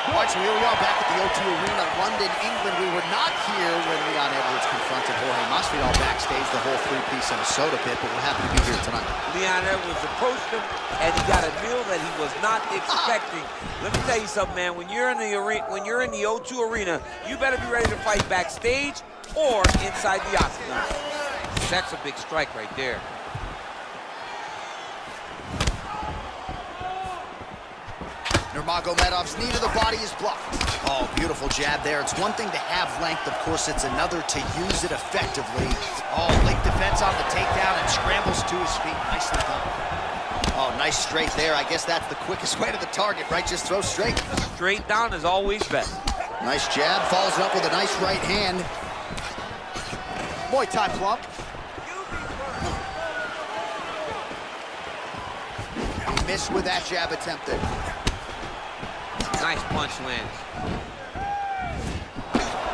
All right, so here we are back at the O2 Arena, London, England. We were not here when Leon Edwards confronted Jorge Masvidal backstage, the whole three-piece and a soda pit, but we're happy to be here tonight. Leon Edwards approached him, and he got a meal that he was not expecting. Let me tell you something, man. When you're in the arena, when you're in the O2 Arena, you better be ready to fight backstage or inside the octagon. That's a big strike right there. Nurmagomedov's knee to the body is blocked. Oh, beautiful jab there. It's one thing to have length, of course, it's another to use it effectively. Oh, late defense on the takedown and scrambles to his feet. Nicely done. Oh, nice straight there. I guess that's the quickest way to the target, right? Just throw straight. Straight down is always best. Nice jab, follows it up with a nice right hand. Muay Thai plump. Missed with that jab attempted. Nice punch lands.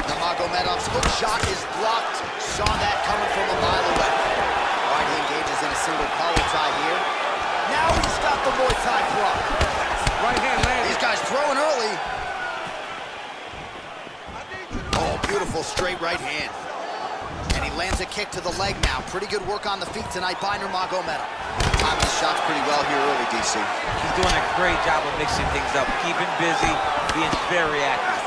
Nurmagomedov's hook shot is blocked. Saw that coming from a mile away. All right, he engages in a single collar tie here. Now he's got the Muay Thai block. Right hand landed. These guys throwing early. Oh, beautiful straight right hand. And he lands a kick to the leg now. Pretty good work on the feet tonight by Nurmagomedov. Timing the shots pretty well here early, DC. He's doing a great job of mixing things up, keeping busy, being very active.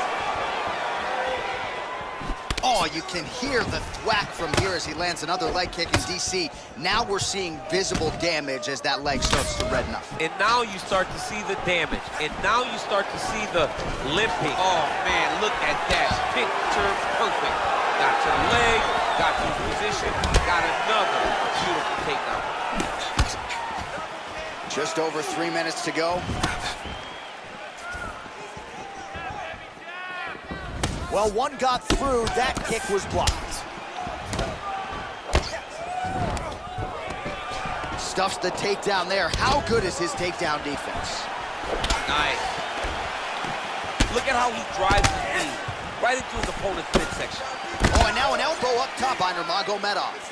Oh, you can hear the thwack from here as he lands another leg kick in DC. Now we're seeing visible damage as that leg starts to redden up. And now you start to see the damage. And now you start to see the limping. Oh, man, look at that. Picture perfect. Got to the leg, got to the position, got another beautiful takedown. Just over 3 minutes to go. Well, one got through. That kick was blocked. Stuffs the takedown there. How good is his takedown defense? Nice. Look at how he drives his knee right into his opponent's midsection. Oh, and now an elbow up top by Nurmagomedov.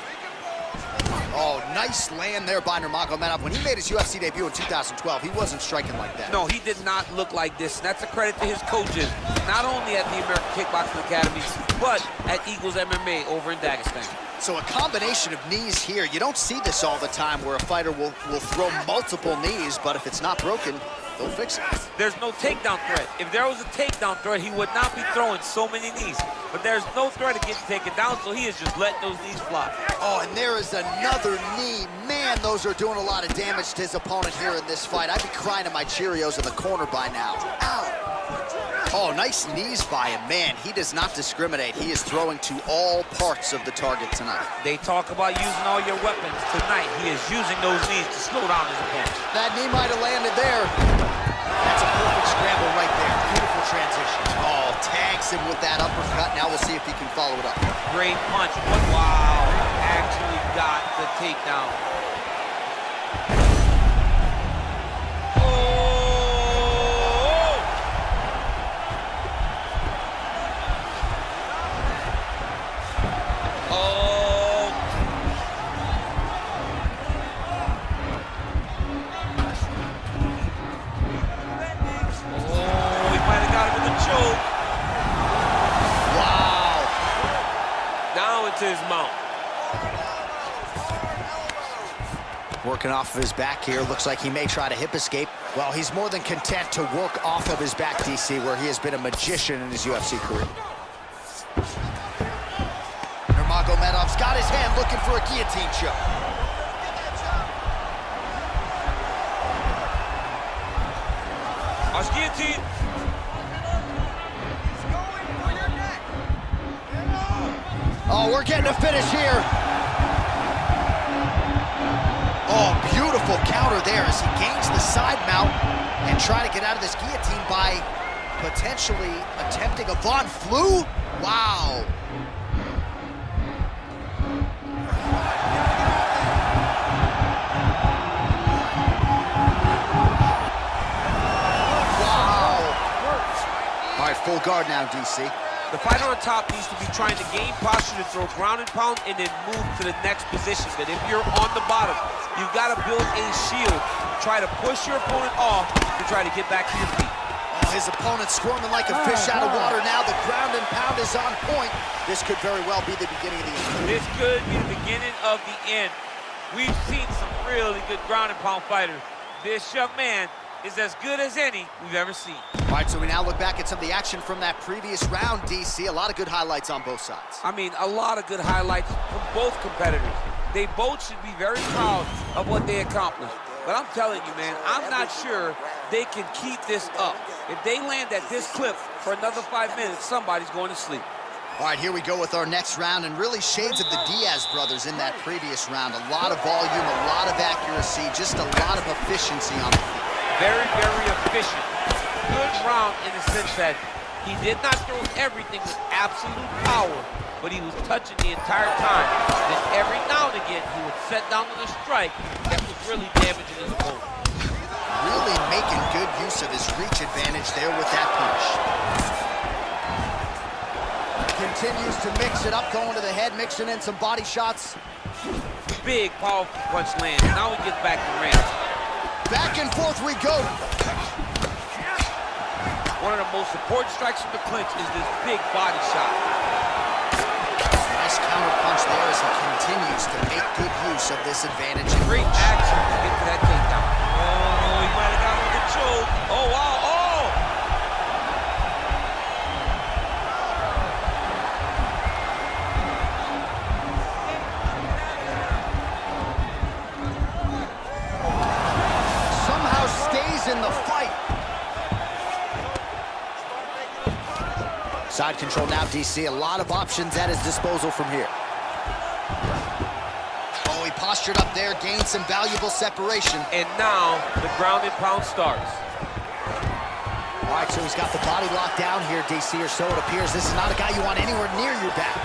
Oh, nice land there by Nurmagomedov. When he made his UFC debut in 2012, he wasn't striking like that. No, he did not look like this. And that's a credit to his coaches, not only at the American Kickboxing Academy, but at Eagles MMA over in Dagestan. So a combination of knees here. You don't see this all the time where a fighter will throw multiple knees, but if it's not broken, they'll fix it. There's no takedown threat. If there was a takedown threat, he would not be throwing so many knees. But there's no threat of getting taken down, so he is just letting those knees fly. Oh, and there is another knee. Man, those are doing a lot of damage to his opponent here in this fight. I'd be crying to my Cheerios in the corner by now. Ow! Oh, nice knees by him. Man, he does not discriminate. He is throwing to all parts of the target tonight. They talk about using all your weapons. Tonight, he is using those knees to slow down his opponent. That knee might have landed there. That's a perfect scramble right there. Beautiful transition. Oh, tags him with that uppercut. Now we'll see if he can follow it up. Great punch. Wow, actually got the takedown. His mount. Working off of his back here. Looks like he may try to hip escape. Well, he's more than content to work off of his back, DC, where he has been a magician in his UFC career. Nurmagomedov's got his hand looking for a guillotine choke. Watch guillotine. Oh, we're getting a finish here. Oh, beautiful counter there as he gains the side mount and try to get out of this guillotine by potentially attempting a Von Flue. Wow. Wow. All right, full guard now, DC. The fighter on top needs to be trying to gain posture to throw ground and pound and then move to the next position. But if you're on the bottom, you've got to build a shield. Try to push your opponent off to try to get back to your feet. Oh, his opponent squirming like a fish out of water now. The ground and pound is on point. This could very well be the beginning of the end. This could be the beginning of the end. We've seen some really good ground and pound fighters. This young man is as good as any we've ever seen. All right, so we now look back at some of the action from that previous round, DC. A lot of good highlights on both sides. I mean, a lot of good highlights from both competitors. They both should be very proud of what they accomplished. But I'm telling you, man, I'm not sure they can keep this up. If they land at this clip for another 5 minutes, somebody's going to sleep. All right, here we go with our next round, and really shades of the Diaz brothers in that previous round. A lot of volume, a lot of accuracy, just a lot of efficiency on the field. Very, very efficient. Good round in the sense that he did not throw everything with absolute power, but he was touching the entire time. Then every now and again, he would set down with a strike that was really damaging his opponent. Really making good use of his reach advantage there with that punch. Continues to mix it up, going to the head, mixing in some body shots. Big, powerful punch lands. Now he gets back to range. Back and forth we go. One of the most important strikes from the clinch is this big body shot. Nice counter punch there as he continues to make good use of this advantage. Great action to get to that takedown. Oh, he might have got him with a choke. Oh, wow. Oh! Somehow stays in the fight. Side control now, DC. A lot of options at his disposal from here. Oh, he postured up there, gained some valuable separation. And now the ground and pound starts. All right, so he's got the body locked down here, DC, or so it appears. This is not a guy you want anywhere near your back.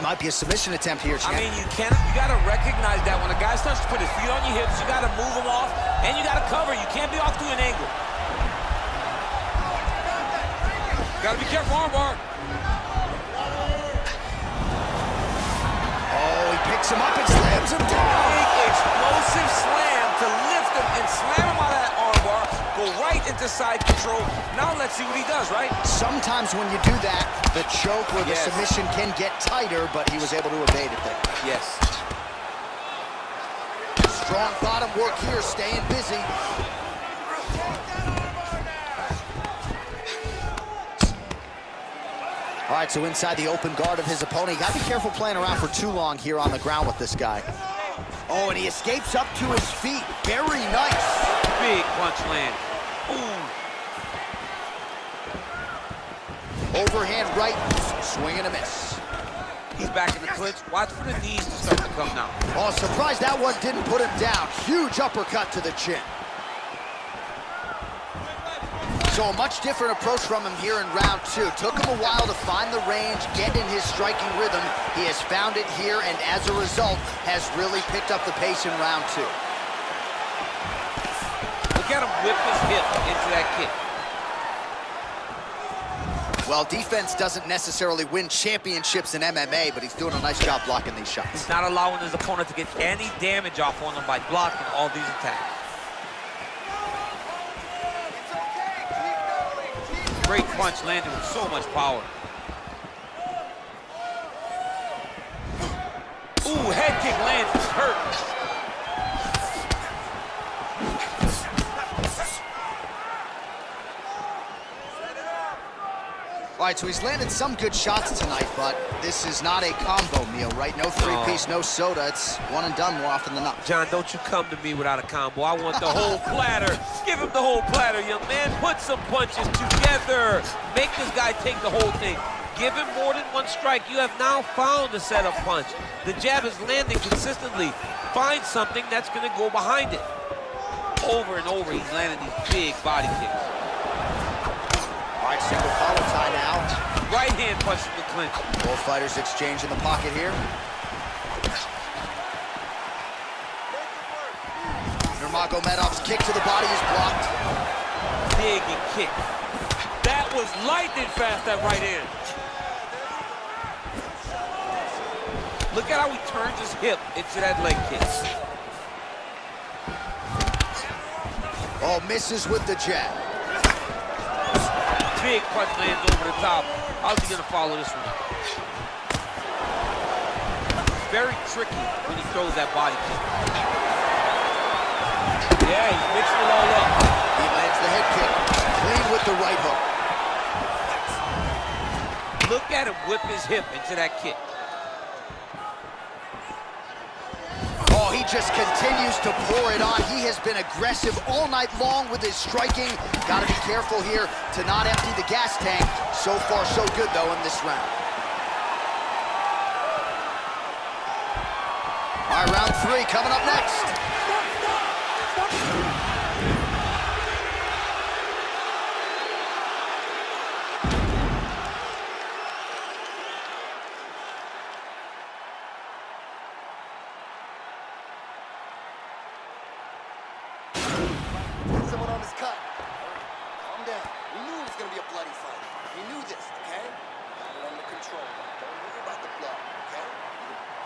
Might be a submission attempt here, Champ. I mean, you gotta recognize that when a guy starts to put his feet on your hips, you gotta move him off, and you gotta cover. You can't be off to an angle. Gotta be careful, armbar. Oh, he picks him up and slams him down. Big explosive slam to lift him and slam him out of that armbar. Go right into side control. Now let's see what he does, right? Sometimes when you do that, the choke or the submission can get tighter, but he was able to evade it there. Yes. Strong bottom work here, staying busy. All right, so inside the open guard of his opponent. You gotta be careful playing around for too long here on the ground with this guy. Oh, and he escapes up to his feet. Very nice. Big punch land. Ooh. Overhand right, swing and a miss. He's back in the clinch. Watch for the knees to start to come now. Oh, surprised that one didn't put him down. Huge uppercut to the chin. So a much different approach from him here in round two. Took him a while to find the range, get in his striking rhythm. He has found it here, and as a result, has really picked up the pace in round two. Look at him whip his hip into that kick. Well, defense doesn't necessarily win championships in MMA, but he's doing a nice job blocking these shots. He's not allowing his opponent to get any damage off on him by blocking all these attacks. Great punch landed with so much power. Ooh, head kick lands, it's hurt. All right, so he's landed some good shots tonight, but this is not a combo meal, right? No three-piece, no soda. It's one and done more often than not. John, don't you come to me without a combo. I want the whole platter. Give him the whole platter, young man. Put some punches together. Make this guy take the whole thing. Give him more than one strike. You have now found a setup punch. The jab is landing consistently. Find something that's going to go behind it. Over and over, he's landing these big body kicks. All right, single collar tie now. Right hand punch from the clinch. Both fighters exchange in the pocket here. Nurmagomedov's kick to the body is blocked. Big and kick. That was lightning fast, that right hand. Look at how he turns his hip into that leg kick. Oh, misses with the jab. Big punch lands over the top. How's he gonna follow this one? Very tricky when he throws that body kick. Yeah, he's mixing it all up. He lands the head kick, clean with the right hook. Look at him whip his hip into that kick. Oh, he just continues to pour it on. He has been aggressive all night long with his striking. Got to be careful here to not empty the gas tank. So far, so good, though, in this round. All right, round 3 coming up next. Someone on his cut. Calm down. We knew it was going to be a bloody fight. We knew this, okay? Got it under control. Don't worry about the blood, okay?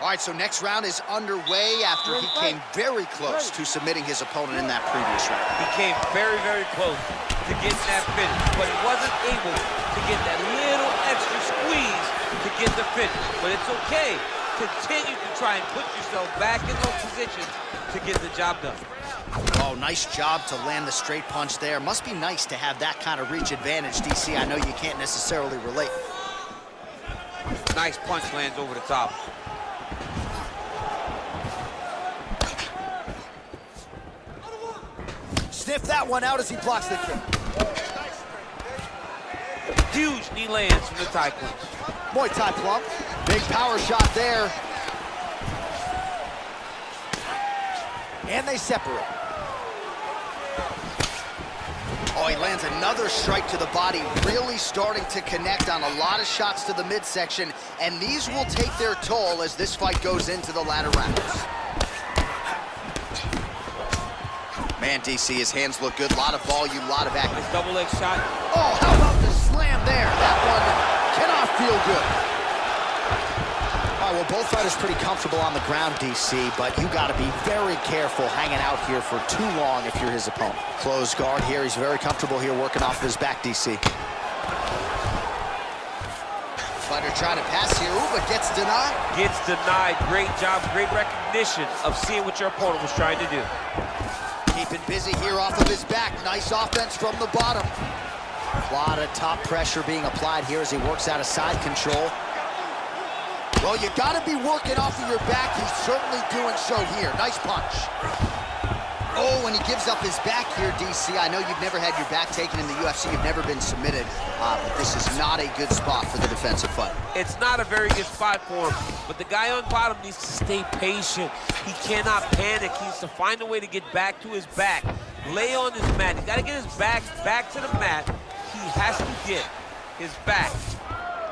All right, so next round is underway after he came very close to submitting his opponent in that previous round. He came very, very close to getting that finish, but he wasn't able to get that little extra squeeze to get the finish. But it's okay. Continue to try and put yourself back in those positions to get the job done. Oh, nice job to land the straight punch there. Must be nice to have that kind of reach advantage, DC. I know you can't necessarily relate. Nice punch lands over the top. Sniff that one out as he blocks the kick. Huge knee lands from the Thai clinch. Muay Thai plump. Big power shot there. And they separate. Oh, he lands another strike to the body, really starting to connect on a lot of shots to the midsection, and these will take their toll as this fight goes into the latter rounds. Man, DC, his hands look good. A lot of volume, a lot of action. Nice double leg shot. Oh, how about the slam there? That one cannot feel good. All right, well, both fighters pretty comfortable on the ground, DC, but you got to be very careful hanging out here for too long if you're his opponent. Closed guard here. He's very comfortable here working off of his back, DC. Fighter trying to pass here, ooh, but gets denied. Gets denied. Great job, great recognition of seeing what your opponent was trying to do. Keeping busy here off of his back. Nice offense from the bottom. A lot of top pressure being applied here as he works out of side control. Well, you got to be working off of your back. He's certainly doing so here. Nice punch. Oh, and he gives up his back here, DC. I know you've never had your back taken in the UFC. You've never been submitted, but this is not a good spot for the defensive fight. It's not a very good spot for him, but the guy on bottom needs to stay patient. He cannot panic. He needs to find a way to get back to his back. Lay on his mat. He's got to get his back to the mat. He has to get his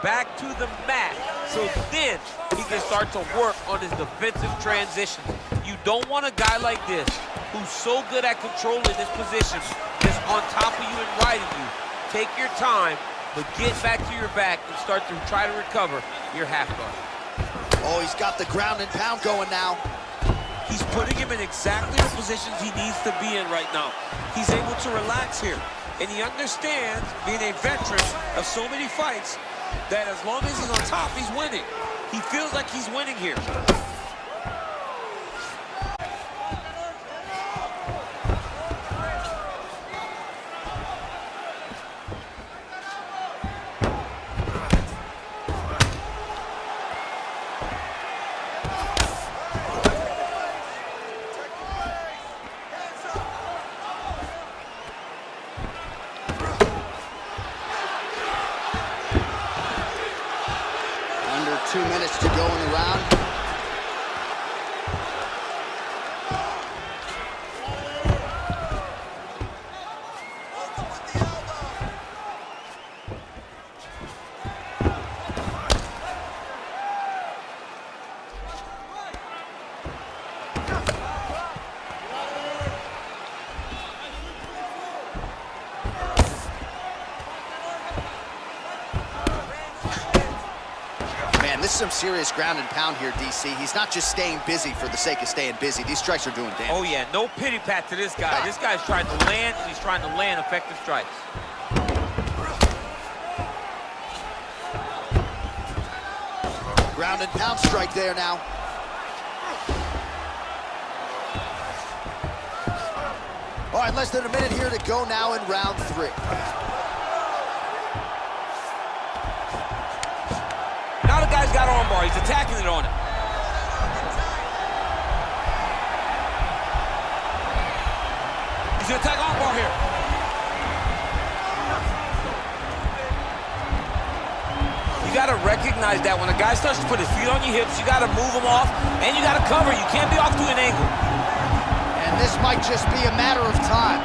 back to the mat, so then he can start to work on his defensive transitions. You don't want a guy like this who's so good at controlling this position, just on top of you and riding you. Take your time, but get back to your back and start to try to recover your half guard. Oh, he's got the ground and pound going now. He's putting him in exactly the positions he needs to be in right now. He's able to relax here, and he understands, being a veteran of so many fights, that as long as he's on top, he's winning. He feels like he's winning here. Under 2 minutes to go in the round. This is some serious ground and pound here, DC. He's not just staying busy for the sake of staying busy. These strikes are doing damage. Oh, yeah, no pity pat to this guy. This guy's trying to land, and he's trying to land effective strikes. Ground and pound strike there now. All right, less than a minute here to go now in round 3. Now the guy's got armbar. He's attacking it on it. He's gonna attack armbar here. You gotta recognize that when a guy starts to put his feet on your hips, you gotta move him off, and you gotta cover. You can't be off to an angle. And this might just be a matter of time.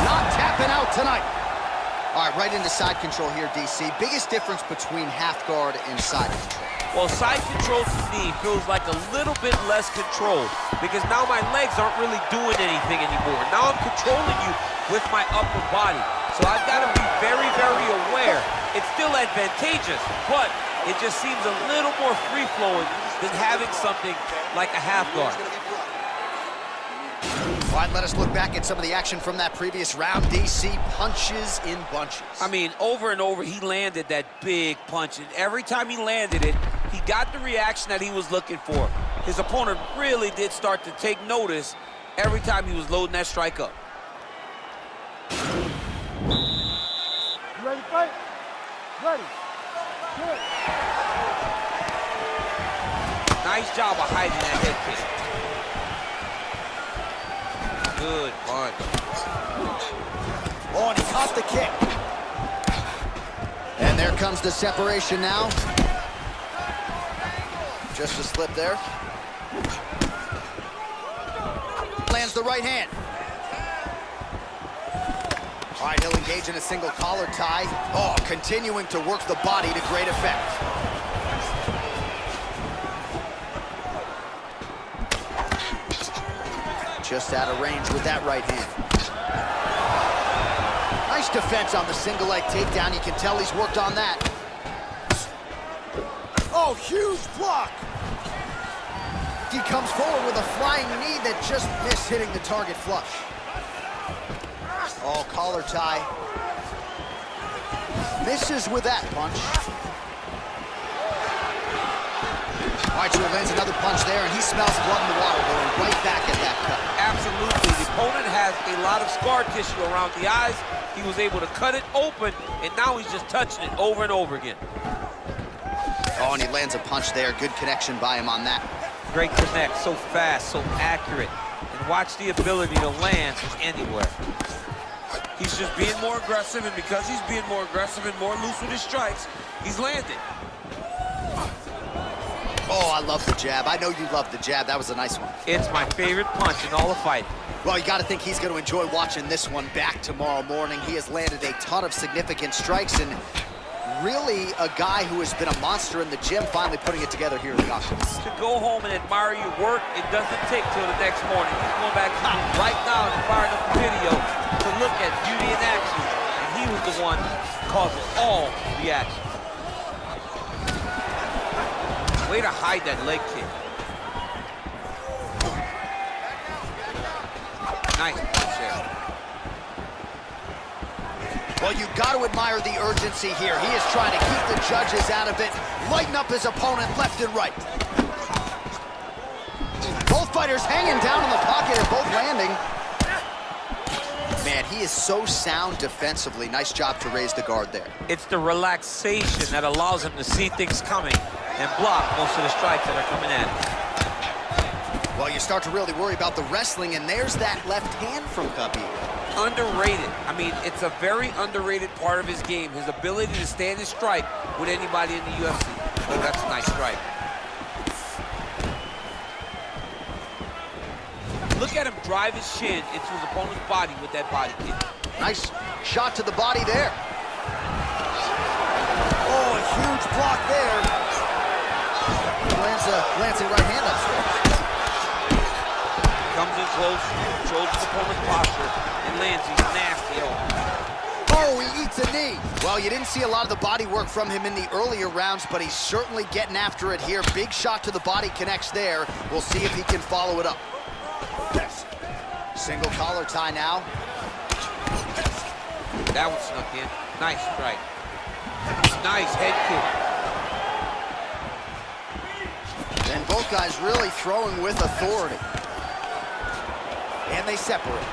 Not tapping out tonight. All right, right into side control here, DC. Biggest difference between half guard and side control. Well, side control to me feels like a little bit less control because now my legs aren't really doing anything anymore. Now I'm controlling you with my upper body. So I've got to be very, very aware. It's still advantageous, but it just seems a little more free-flowing than having something like a half guard. All right, let us look back at some of the action from that previous round. DC punches in bunches. I mean, over and over, he landed that big punch, and every time he landed it, he got the reaction that he was looking for. His opponent really did start to take notice every time he was loading that strike up. You ready to fight? Ready. Good. Nice job of hiding that head kick. Good punch. Oh, and he caught the kick. And there comes the separation now. Just a slip there. Lands the right hand. All right, he'll engage in a single collar tie. Oh, continuing to work the body to great effect. Just out of range with that right hand. Nice defense on the single leg takedown. You can tell he's worked on that. Oh, huge block. He comes forward with a flying knee that just missed hitting the target flush. Oh, collar tie. Misses with that punch. All right, so he lands another punch there, and he smells blood in the water, going right back at that cut. Absolutely. The opponent has a lot of scar tissue around the eyes. He was able to cut it open, and now he's just touching it over and over again. Oh, and he lands a punch there. Good connection by him on that. Great connect, so fast, so accurate. And watch the ability to land anywhere. He's just being more aggressive, and because he's being more aggressive and more loose with his strikes, he's landing. Oh, I love the jab. I know you love the jab. That was a nice one. It's my favorite punch in all the fighting. Well, you got to think he's going to enjoy watching this one back tomorrow morning. He has landed a ton of significant strikes, and really a guy who has been a monster in the gym, finally putting it together here in the octagon. To go home and admire your work, it doesn't take till the next morning. He's going back to right now and firing up the video to look at beauty in action, and he was the one causing all the action. Way to hide that leg kick. Nice punch there. Well, you've got to admire the urgency here. He is trying to keep the judges out of it, lighten up his opponent left and right. Both fighters hanging down in the pocket and both landing. Man, he is so sound defensively. Nice job to raise the guard there. It's the relaxation that allows him to see things coming and block most of the strikes that are coming in. Well, you start to really worry about the wrestling, and there's that left hand from Khabib. Underrated. I mean, it's a very underrated part of his game, his ability to stand and strike with anybody in the UFC. Oh, that's a nice strike. Look at him drive his shin into his opponent's body with that body kick. Nice shot to the body there. Oh, a huge block there. Lands a right hand upstairs. Comes in close, controls his opponent's posture, and lands these nasty elbows. Oh, he eats a knee. Well, you didn't see a lot of the body work from him in the earlier rounds, but he's certainly getting after it here. Big shot to the body connects there. We'll see if he can follow it up. Single collar tie now. That one snuck in. Nice strike. Nice head kick. And both guys really throwing with authority. And they separate.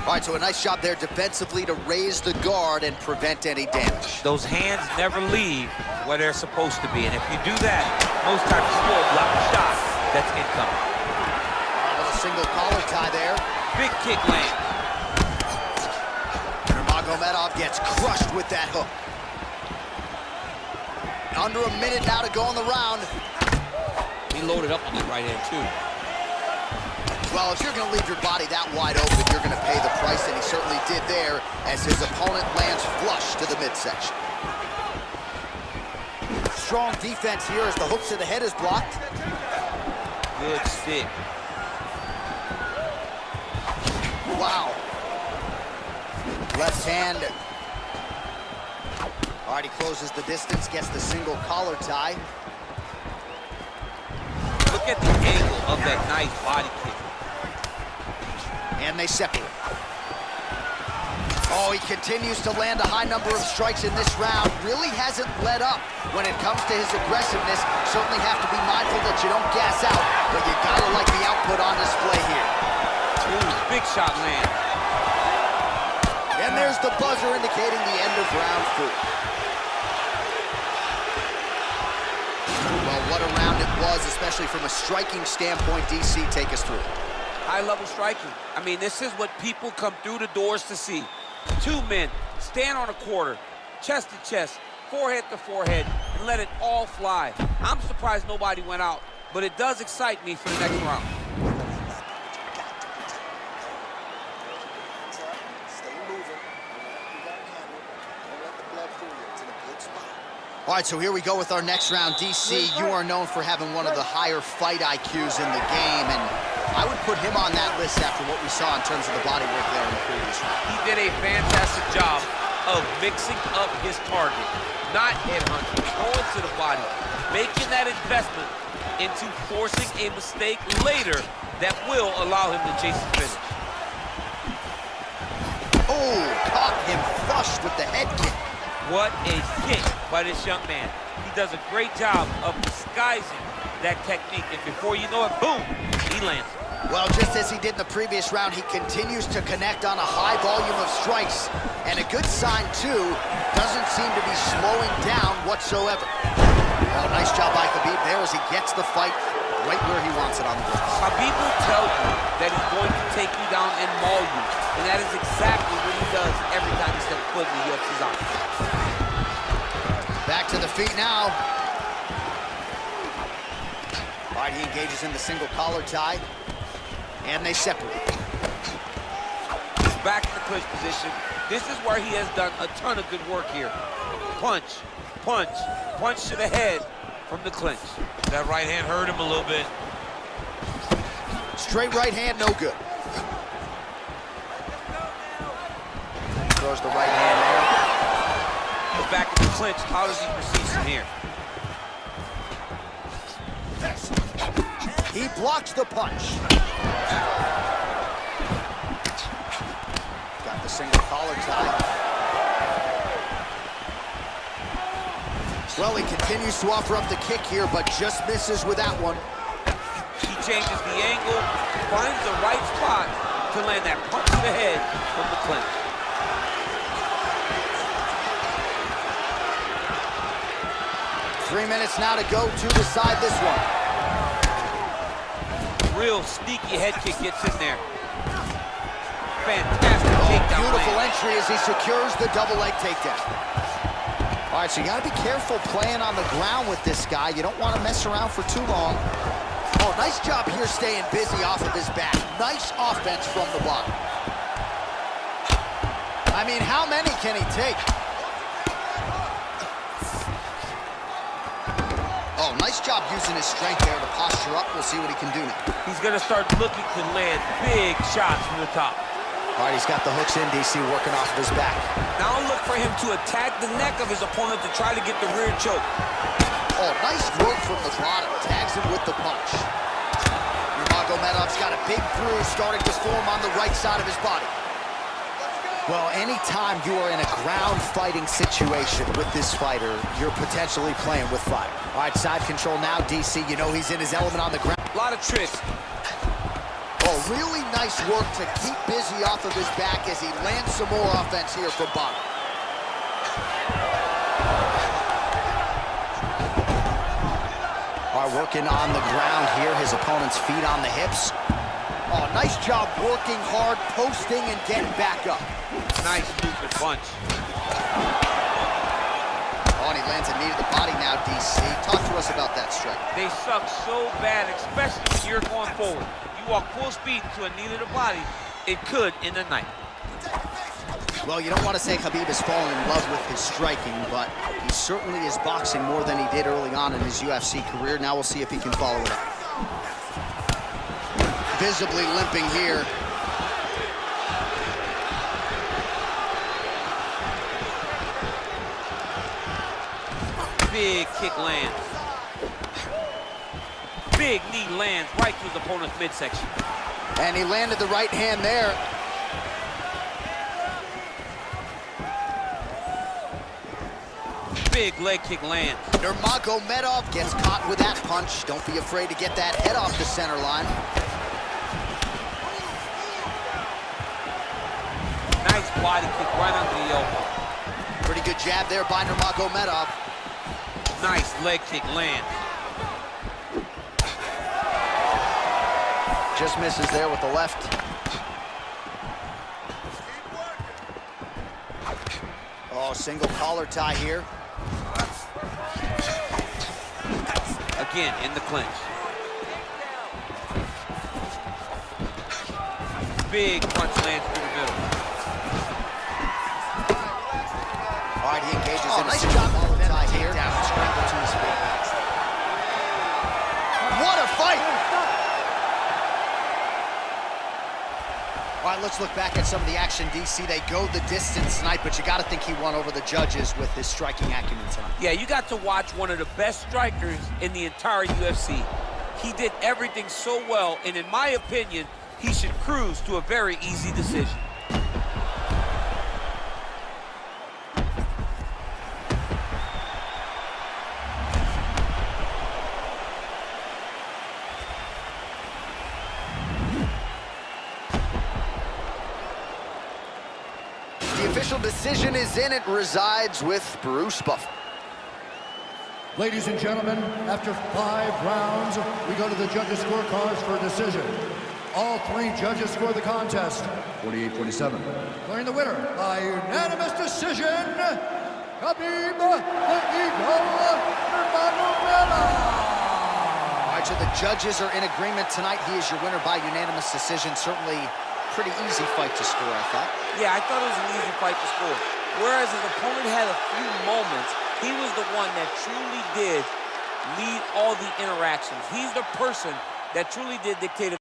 All right, so a nice job there defensively to raise the guard and prevent any damage. Those hands never leave where they're supposed to be. And if you do that, most times you will block a shot that's incoming. A little single collar tie there. Big kick land. Nurmagomedov gets crushed with that hook. Under a minute now to go in the round. He loaded up on that right hand, too. Well, if you're going to leave your body that wide open, you're going to pay the price, and he certainly did there as his opponent lands flush to the midsection. Strong defense here as the hooks to the head is blocked. Good stick. Wow. Left hand. All right, he closes the distance, gets the single collar tie. Look at the angle of that nice body kick. And they separate. Oh, he continues to land a high number of strikes in this round. Really hasn't let up when it comes to his aggressiveness. Certainly have to be mindful that you don't gas out, but you gotta like the output on display here. Ooh, big shot land. And there's the buzzer indicating the end of round 4. Well, what a round it was, especially from a striking standpoint. DC, take us through it. High-level striking. I mean, this is what people come through the doors to see. Two men stand on a quarter, chest to chest, forehead to forehead, and let it all fly. I'm surprised nobody went out, but it does excite me for the next round. Stay moving. You got it handled. Don't let the blood fool you. It's in a good spot. All right, so here we go with our next round. DC, you are known for having one of the higher fight IQs in the game, and I would put him on that list after what we saw in terms of the body work there in the previous round. He did a fantastic job of mixing up his target, not headhunting, going to the body, making that investment into forcing a mistake later that will allow him to chase the finish. Oh, caught him flush with the head kick. What a kick by this young man. He does a great job of disguising that technique, and before you know it, boom, he lands. Well, just as he did in the previous round, he continues to connect on a high volume of strikes. And a good sign, too, doesn't seem to be slowing down whatsoever. Well, nice job by Khabib there as he gets the fight right where he wants it on the boards. Khabib will tell you that he's going to take you down and maul you, and that is exactly what he does every time he steps foot in the UFC's office. Back to the feet now. All right, he engages in the single collar tie, and they separate. He's back in the clinch position. This is where he has done a ton of good work here. Punch, punch, punch to the head from the clinch. That right hand hurt him a little bit. Straight right hand, no good. Throws the right hand there. Goes back in the clinch. How does he proceed from here? He blocks the punch. Got the single collar tie. Well, he continues to offer up the kick here, but just misses with that one. He changes the angle, finds the right spot to land that punch to the head from the clinch. 3 minutes now to go to decide this one. Real sneaky head kick gets in there. Fantastic takedown. Beautiful land. entry as he secures the double leg takedown. All right, so you got to be careful playing on the ground with this guy. You don't want to mess around for too long. Oh, nice job here staying busy off of his back. Nice offense from the bottom. I mean, how many can he take? Oh, nice job using his strength there to posture up. We'll see what he can do now. He's going to start looking to land big shots from the top. All right, he's got the hooks in, DC, working off of his back. Now look for him to attack the neck of his opponent to try to get the rear choke. Oh, nice work from the bottom. Tags him with the punch. Nurmagomedov's got a big bruise starting to form on the right side of his body. Well, anytime you are in a ground fighting situation with this fighter, you're potentially playing with fire. All right, side control now, DC. You know he's in his element on the ground. A lot of tricks. Oh, really nice work to keep busy off of his back as he lands some more offense here from bottom. All right, working on the ground here. His opponent's feet on the hips. Oh, nice job working hard, posting, and getting back up. Nice movement punch. Oh, and he lands a knee to the body now, DC. Talk to us about that strike. They suck so bad, especially when you're going forward. You walk full speed to a knee to the body, it could end the night. Well, you don't want to say Khabib has fallen in love with his striking, but he certainly is boxing more than he did early on in his UFC career. Now we'll see if he can follow it up. Visibly limping here. Big kick lands. Big knee lands right to his opponent's midsection. And he landed the right hand there. Big leg kick lands. Nurmagomedov gets caught with that punch. Don't be afraid to get that head off the center line. Nice body kick right under the elbow. Pretty good jab there by Nurmagomedov. Nice leg kick lands. Just misses there with the left. Oh, single collar tie here. Again, in the clinch. Big punch lands through the middle. All right, he engages in nice job collar tie here. Down and scramble to his feet. What a fight! All right, let's look back at some of the action, DC. They go the distance tonight, but you got to think he won over the judges with his striking acumen tonight. Yeah, you got to watch one of the best strikers in the entire UFC. He did everything so well, and in my opinion, he should cruise to a very easy decision. The official decision is in. It resides with Bruce Buffer. Ladies and gentlemen, after 5 rounds, we go to the judges' scorecards for a decision. All 3 judges score the contest, 48-47. Declaring the winner by unanimous decision, Khabib Nurmagomedov. All right, so the judges are in agreement tonight. He is your winner by unanimous decision. Certainly pretty easy fight to score, I thought. Yeah, I thought it was an easy fight to score. Whereas his opponent had a few moments, he was the one that truly did lead all the interactions. He's the person that truly did dictate